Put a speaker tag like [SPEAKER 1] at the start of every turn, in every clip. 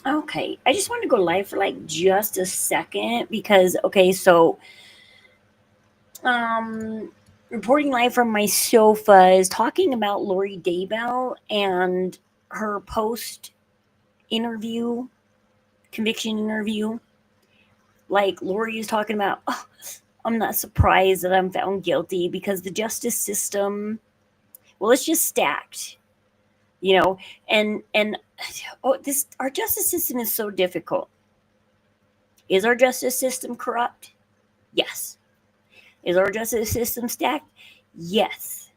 [SPEAKER 1] Okay, I just wanted to go live for like just a second because okay, so um reporting live from my sofa is talking about Lori Daybell and her post interview, conviction interview. Like Lori is talking about, oh, I'm not surprised that I'm found guilty because the justice system, well, it's just stacked, you know, and oh, this our justice system is so difficult. Is our justice system corrupt? Yes. Is our justice system stacked? Yes.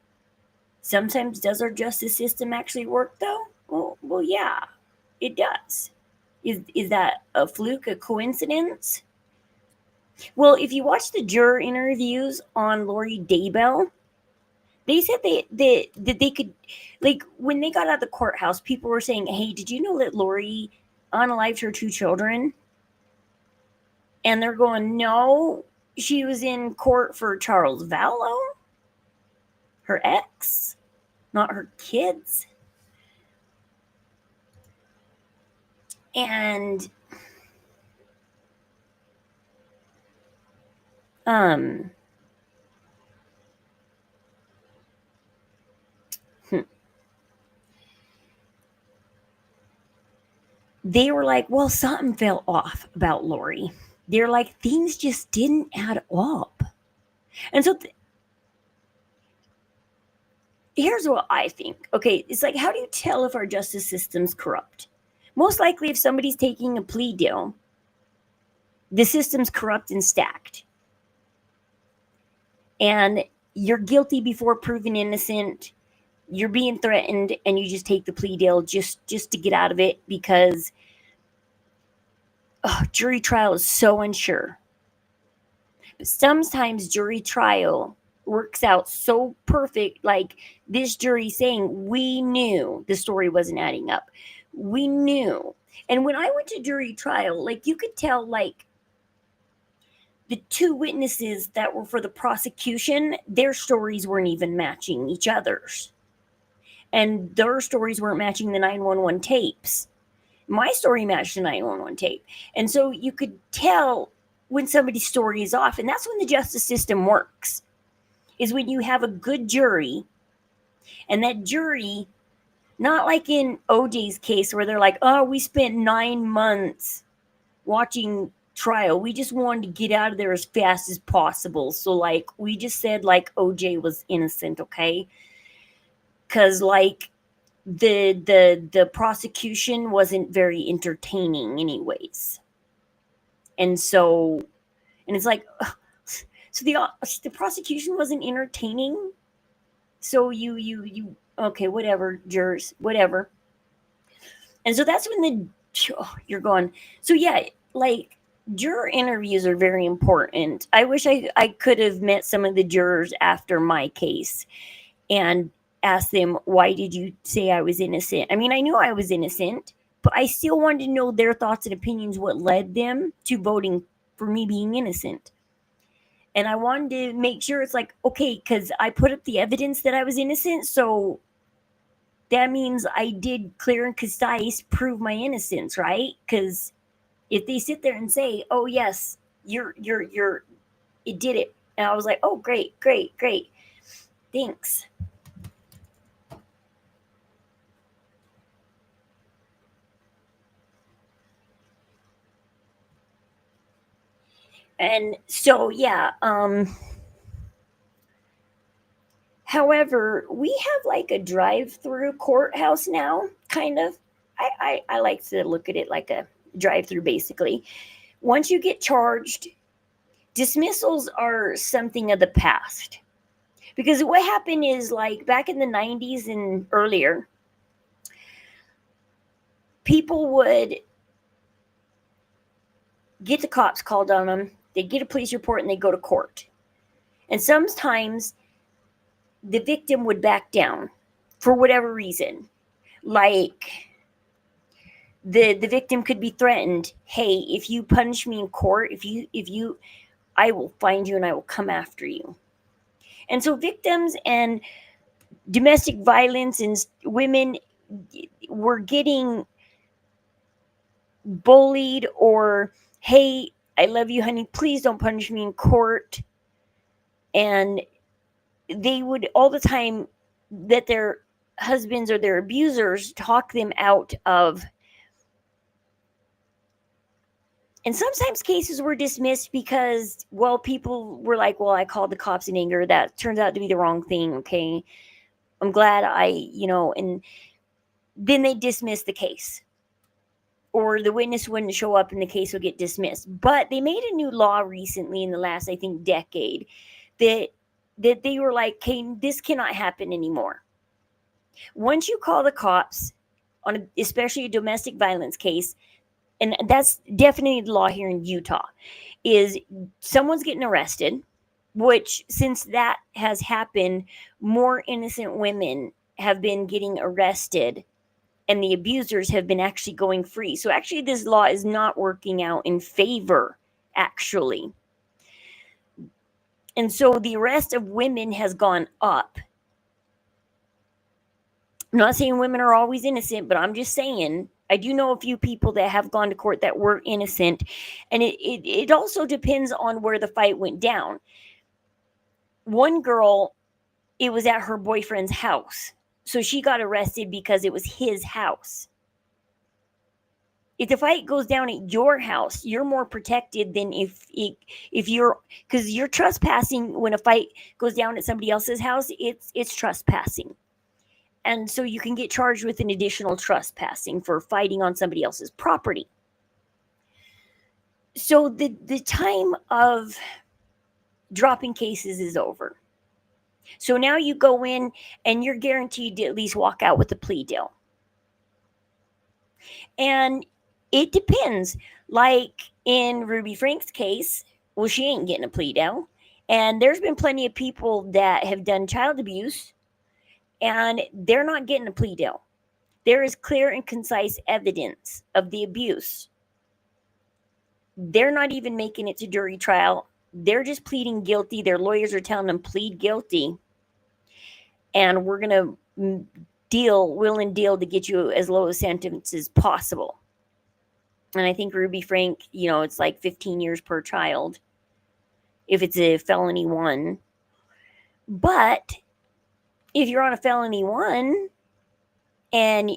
[SPEAKER 1] Sometimes does our justice system actually work though? Well, yeah, it does. Is that a fluke, a coincidence? Well, if you watch the juror interviews on Lori Daybell, they said that they could, like when they got out of the courthouse, people were saying, "Hey, did you know that Lori unalived her two children?" And they're going, "No, she was in court for Charles Vallow, her ex, not her kids." And um hmm, they were like, "Well, something fell off about Lori." They're like, things just didn't add up. And so here's what I think. Okay, it's like, how do you tell if our justice system's corrupt? Most likely, if somebody's taking a plea deal, the system's corrupt and stacked. And you're guilty before proven innocent. You're being threatened, and you just take the plea deal just to get out of it because jury trial is so unsure. But sometimes jury trial works out so perfect, like this jury saying, we knew the story wasn't adding up. We knew. And when I went to jury trial, like you could tell, like the two witnesses that were for the prosecution, their stories weren't even matching each other's. And their stories weren't matching the 911 tapes. My story matched the 911 tape. And so you could tell when somebody's story is off. And that's when the justice system works, is when you have a good jury, and that jury, not like in OJ's case where they're like, oh, we spent 9 months watching trial. We just wanted to get out of there as fast as possible. So like we just said like OJ was innocent, okay? Cause like the prosecution wasn't very entertaining anyways. And so and it's like so the prosecution wasn't entertaining. So you okay, whatever, jurors, whatever. And so that's when you're going. So yeah, like juror interviews are very important. I wish I could have met some of the jurors after my case and asked them, why did you say I was innocent? I mean, I knew I was innocent, but I still wanted to know their thoughts and opinions, what led them to voting for me being innocent. And I wanted to make sure it's like, okay, because I put up the evidence that I was innocent, so that means I did clear and concise prove my innocence, right? Because if they sit there and say, "Oh yes, you're, it did it," and I was like, "Oh great, great, great, thanks." And so yeah, however, we have like a drive-through courthouse now, kind of. I like to look at it like a drive-through, basically. Once you get charged, dismissals are something of the past. Because what happened is, like back in the 90s and earlier, people would get the cops called on them, they'd get a police report, and they'd go to court. And sometimes the victim would back down for whatever reason. Like the victim could be threatened, hey, if you punish me in court, if you I will find you and I will come after you. And so victims and domestic violence and women were getting bullied, or, hey, I love you, honey, please don't punish me in court. And they would all the time that their husbands or their abusers talk them out of. And sometimes cases were dismissed because, well, people were like, well, I called the cops in anger. That turns out to be the wrong thing. Okay. I'm glad and then they dismiss the case. Or the witness wouldn't show up and the case would get dismissed. But they made a new law recently in the last, I think, decade that they were like, okay, this cannot happen anymore. Once you call the cops on especially a domestic violence case, and that's definitely the law here in Utah, is someone's getting arrested, which since that has happened, more innocent women have been getting arrested and the abusers have been actually going free. So actually this law is not working out in favor, actually. And so the arrest of women has gone up. I'm not saying women are always innocent, but I'm just saying I do know a few people that have gone to court that were innocent. And it also depends on where the fight went down. One girl, it was at her boyfriend's house. So she got arrested because it was his house. If the fight goes down at your house, you're more protected than if you're, because you're trespassing. When a fight goes down at somebody else's house, it's trespassing. And so you can get charged with an additional trespassing for fighting on somebody else's property. So the time of dropping cases is over. So now you go in and you're guaranteed to at least walk out with a plea deal. And it depends. Like in Ruby Frank's case, well, she ain't getting a plea deal. And there's been plenty of people that have done child abuse and they're not getting a plea deal. There is clear and concise evidence of the abuse. They're not even making it to jury trial. They're just pleading guilty. Their lawyers are telling them plead guilty. And we're going to will and deal to get you as low a sentence as possible. And I think Ruby Frank, it's like 15 years per child if it's a felony 1. But if you're on a felony 1 and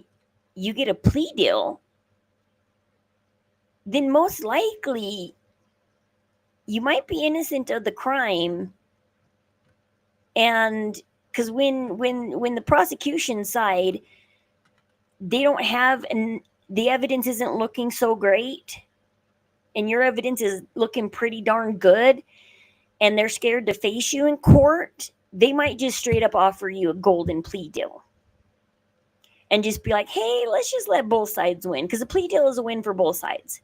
[SPEAKER 1] you get a plea deal, then most likely you might be innocent of the crime. And because when the prosecution side, they don't have, and the evidence isn't looking so great, and your evidence is looking pretty darn good, and they're scared to face you in court, they might just straight up offer you a golden plea deal. And just be like, hey, let's just let both sides win. Because a plea deal is a win for both sides.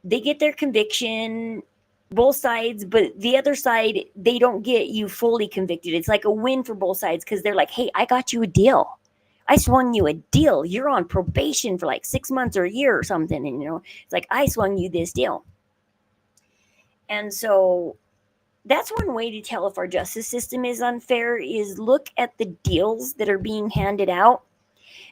[SPEAKER 1] They get their conviction, both sides, but the other side, they don't get you fully convicted. It's like a win for both sides because they're like, hey, I got you a deal. I swung you a deal. You're on probation for like 6 months or a year or something. And, it's like, I swung you this deal. And so that's one way to tell if our justice system is unfair is look at the deals that are being handed out.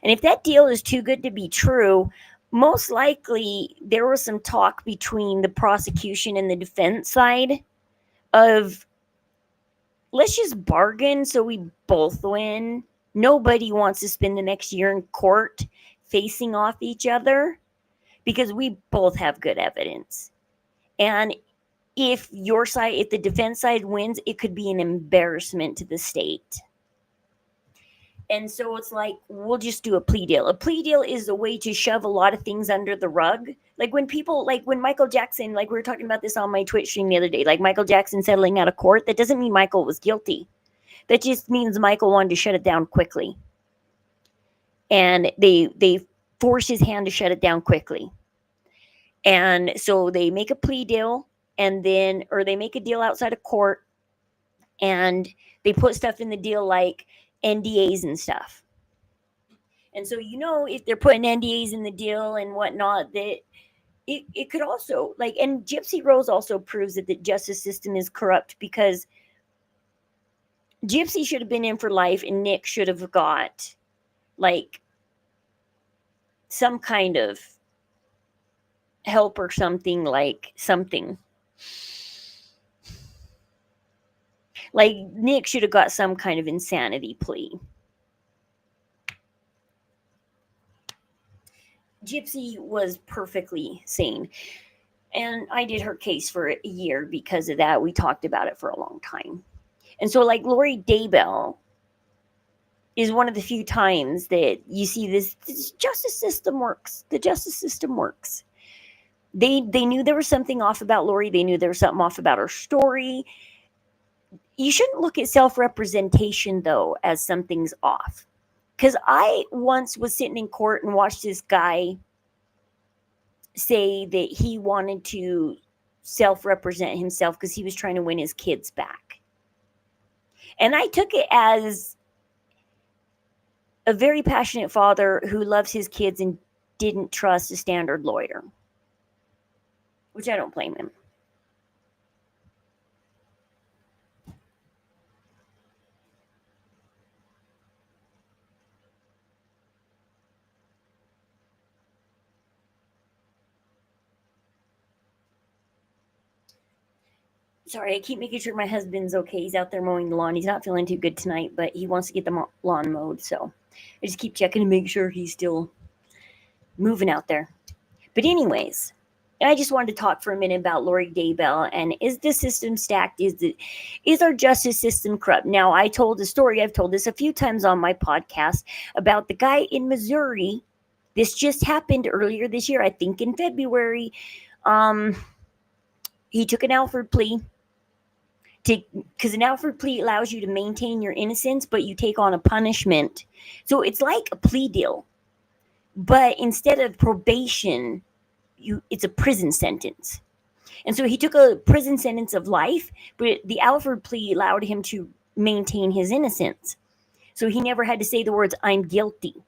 [SPEAKER 1] And if that deal is too good to be true, most likely there was some talk between the prosecution and the defense side of, let's just bargain so we both win. Nobody wants to spend the next year in court facing off each other because we both have good evidence. And if the defense side wins, it could be an embarrassment to the state. And so it's like, we'll just do a plea deal. A plea deal is a way to shove a lot of things under the rug. Like when Michael Jackson, like we were talking about this on my Twitch stream the other day, like Michael Jackson settling out of court, that doesn't mean Michael was guilty. That just means Michael wanted to shut it down quickly. And they forced his hand to shut it down quickly. And so they make a plea deal or they make a deal outside of court and they put stuff in the deal like NDAs and stuff. And so, if they're putting NDAs in the deal and whatnot, that it could also and Gypsy Rose also proves that the justice system is corrupt because Gypsy should have been in for life and Nick should have got some kind of help or something. Like Nick should have got some kind of insanity plea. Gypsy was perfectly sane. And I did her case for a year because of that. We talked about it for a long time. And so, like, Lori Daybell is one of the few times that you see this justice system works. The justice system works. They knew there was something off about Lori. They knew there was something off about her story. You shouldn't look at self-representation, though, as something's off. Because I once was sitting in court and watched this guy say that he wanted to self-represent himself because he was trying to win his kids back. And I took it as a very passionate father who loves his kids and didn't trust a standard lawyer, which I don't blame him. Sorry, I keep making sure my husband's okay. He's out there mowing the lawn. He's not feeling too good tonight, but he wants to get the lawn mowed. So I just keep checking to make sure he's still moving out there. But anyways, I just wanted to talk for a minute about Lori Daybell and is the system stacked? Is our justice system corrupt? Now, I told the story. I've told this a few times on my podcast about the guy in Missouri. This just happened earlier this year, I think in February. He took an Alford plea. Because an Alford plea allows you to maintain your innocence, but you take on a punishment. So it's like a plea deal. But instead of probation, it's a prison sentence. And so he took a prison sentence of life, but the Alford plea allowed him to maintain his innocence. So he never had to say the words, "I'm guilty."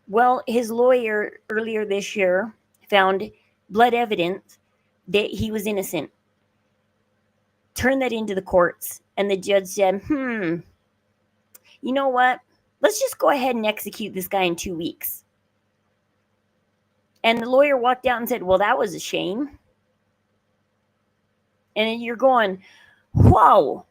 [SPEAKER 1] Well, his lawyer earlier this year found blood evidence that he was innocent. Turned that into the courts, and the judge said, you know what? Let's just go ahead and execute this guy in 2 weeks. And the lawyer walked out and said, well, that was a shame. And you're going, whoa.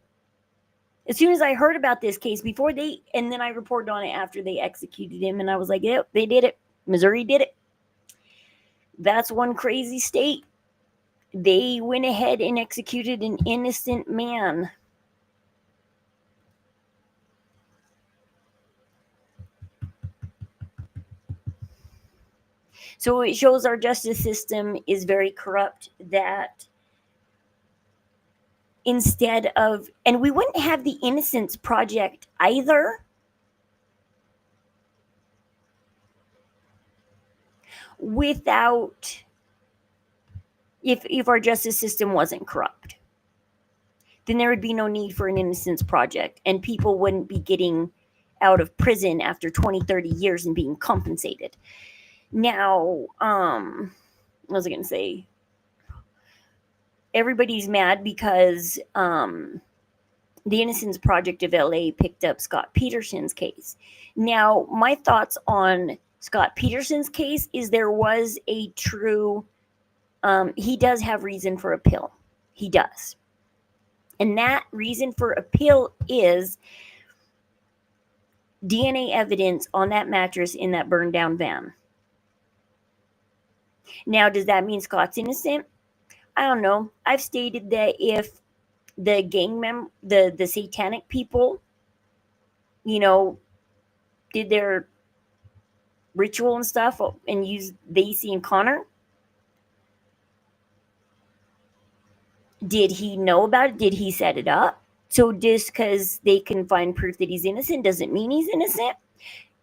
[SPEAKER 1] As soon as I heard about this case and then I reported on it after they executed him, and I was like, yep, they did it. Missouri did it. That's one crazy state. They went ahead and executed an innocent man. So it shows our justice system is very corrupt, that instead of, and we wouldn't have the Innocence Project either without, if our justice system wasn't corrupt, then there would be no need for an Innocence Project, and people wouldn't be getting out of prison after 20, 30 years and being compensated. Now, what was I going to say? Everybody's mad because the Innocence Project of LA picked up Scott Peterson's case. Now, my thoughts on Scott Peterson's case is there was a true, he does have reason for appeal. He does. And that reason for appeal is DNA evidence on that mattress in that burned down van. Now, does that mean Scott's innocent? I don't know. I've stated that if the the satanic people, did their ritual and stuff and used Lacey and Connor, did he know about it? Did he set it up? So just because they can find proof that he's innocent doesn't mean he's innocent.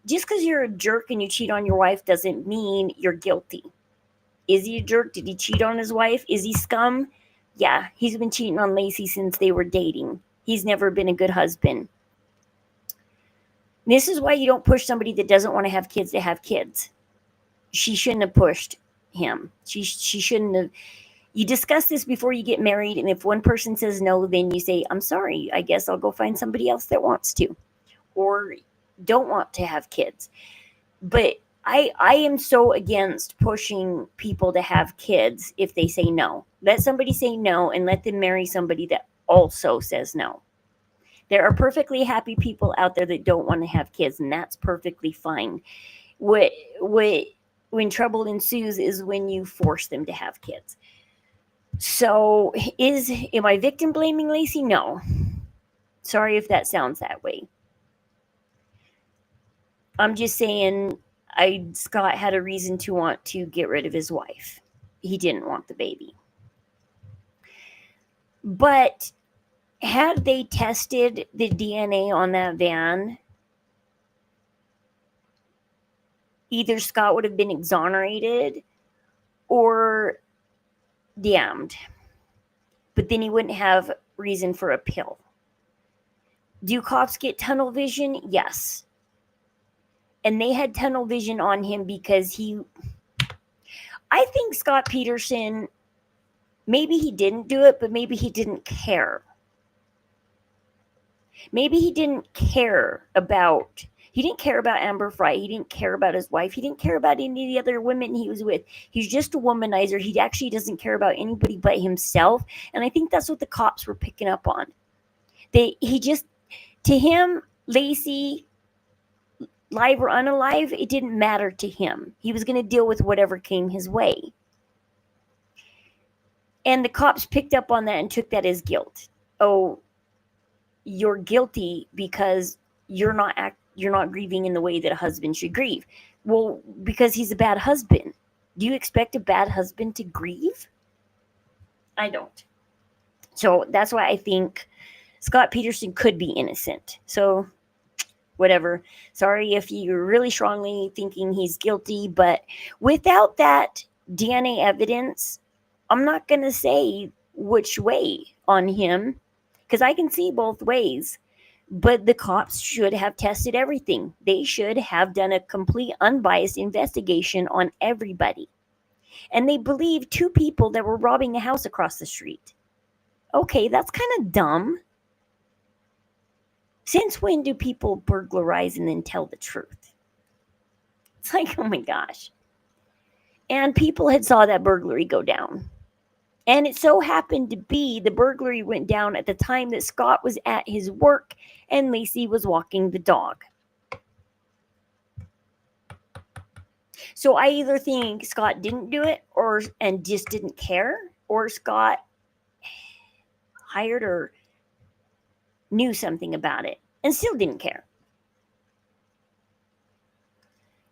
[SPEAKER 1] Just because you're a jerk and you cheat on your wife doesn't mean you're guilty. Is he a jerk? Did he cheat on his wife? Is he scum? Yeah, he's been cheating on Lacey since they were dating. He's never been a good husband. This is why you don't push somebody that doesn't want to have kids to have kids. She shouldn't have pushed him. She shouldn't have. You discuss this before you get married, and if one person says no, then you say, I'm sorry, I guess I'll go find somebody else that wants to or don't want to have kids. But I am so against pushing people to have kids if they say no. Let somebody say no and let them marry somebody that also says no. There are perfectly happy people out there that don't want to have kids, and that's perfectly fine. What when trouble ensues is when you force them to have kids. So, is am I victim blaming Lacey? No. Sorry if that sounds that way. I'm just saying Scott had a reason to want to get rid of his wife. He didn't want the baby. But had they tested the DNA on that van, either Scott would have been exonerated or damned. But then he wouldn't have reason for appeal. Do cops get tunnel vision? Yes. And they had tunnel vision on him because I think Scott Peterson, maybe he didn't do it, but maybe he didn't care. Maybe he didn't care about Amber Fry. He didn't care about his wife. He didn't care about any of the other women he was with. He's just a womanizer. He actually doesn't care about anybody but himself. And I think that's what the cops were picking up on. To him, Lacey, live or unalive, it didn't matter to him. He was going to deal with whatever came his way. And the cops picked up on that and took that as guilt. Oh, you're guilty because you're not grieving in the way that a husband should grieve. Well, because he's a bad husband. Do you expect a bad husband to grieve? I don't. So that's why I think Scott Peterson could be innocent. So whatever. Sorry if you're really strongly thinking he's guilty, but without that DNA evidence, I'm not going to say which way on him because I can see both ways. But the cops should have tested everything. They should have done a complete unbiased investigation on everybody. And they believed two people that were robbing a house across the street. Okay, that's kind of dumb. Since when do people burglarize and then tell the truth? It's like, oh my gosh. And people had saw that burglary go down. And it so happened to be the burglary went down at the time that Scott was at his work and Lacey was walking the dog. So I either think Scott didn't do it and just didn't care, or Scott hired or knew something about it and still didn't care.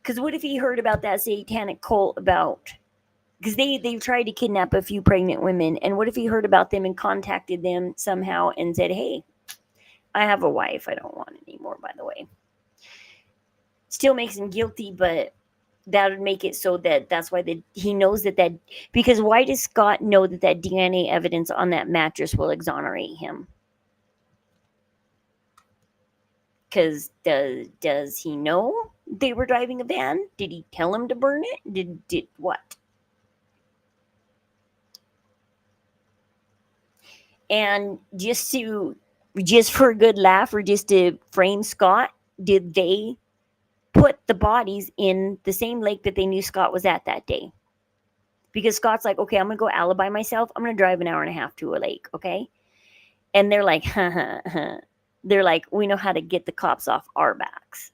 [SPEAKER 1] Because what if he heard about that satanic cult because they tried to kidnap a few pregnant women, and what if he heard about them and contacted them somehow and said, hey, I have a wife, I don't want it anymore, by the way. Still makes him guilty, but that would make it so that's why he knows that because why does Scott know that DNA evidence on that mattress will exonerate him? Because does he know they were driving a van? Did he tell him to burn it? Did what? And just for a good laugh or just to frame Scott, did they put the bodies in the same lake that they knew Scott was at that day? Because Scott's like, okay, I'm going to go alibi myself. I'm going to drive an hour and a half to a lake, okay? And they're like, they're like, we know how to get the cops off our backs.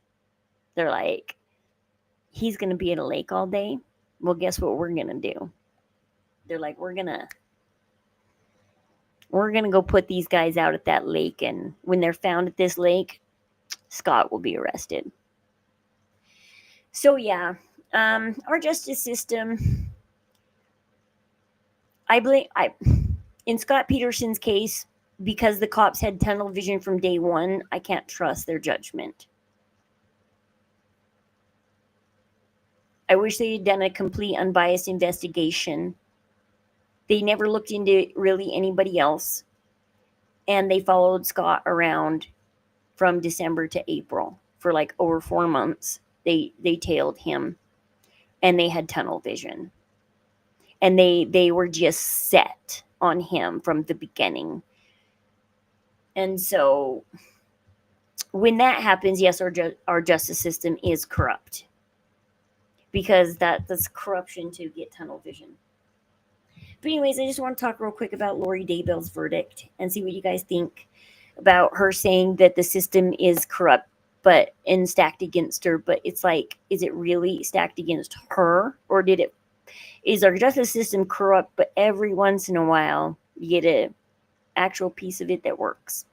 [SPEAKER 1] They're like, he's going to be at a lake all day. Well, guess what we're going to do? They're like, we're going to go put these guys out at that lake. And when they're found at this lake, Scott will be arrested. So, yeah, our justice system, in Scott Peterson's case, because the cops had tunnel vision from day one, I can't trust their judgment. I wish they had done a complete unbiased investigation. They never looked into really anybody else. And they followed Scott around from December to April for like over 4 months. They tailed him and they had tunnel vision. And they were just set on him from the beginning. And so when that happens, yes, our justice system is corrupt. because that's corruption to get tunnel vision. But anyways, I just want to talk real quick about Lori Daybell's verdict and see what you guys think about her saying that the system is corrupt but and stacked against her. But it's like, is it really stacked against her, or is our justice system corrupt, but every once in a while you get a actual piece of it that works?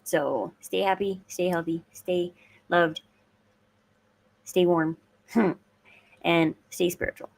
[SPEAKER 1] So stay happy, stay healthy, stay loved, stay warm, and stay spiritual.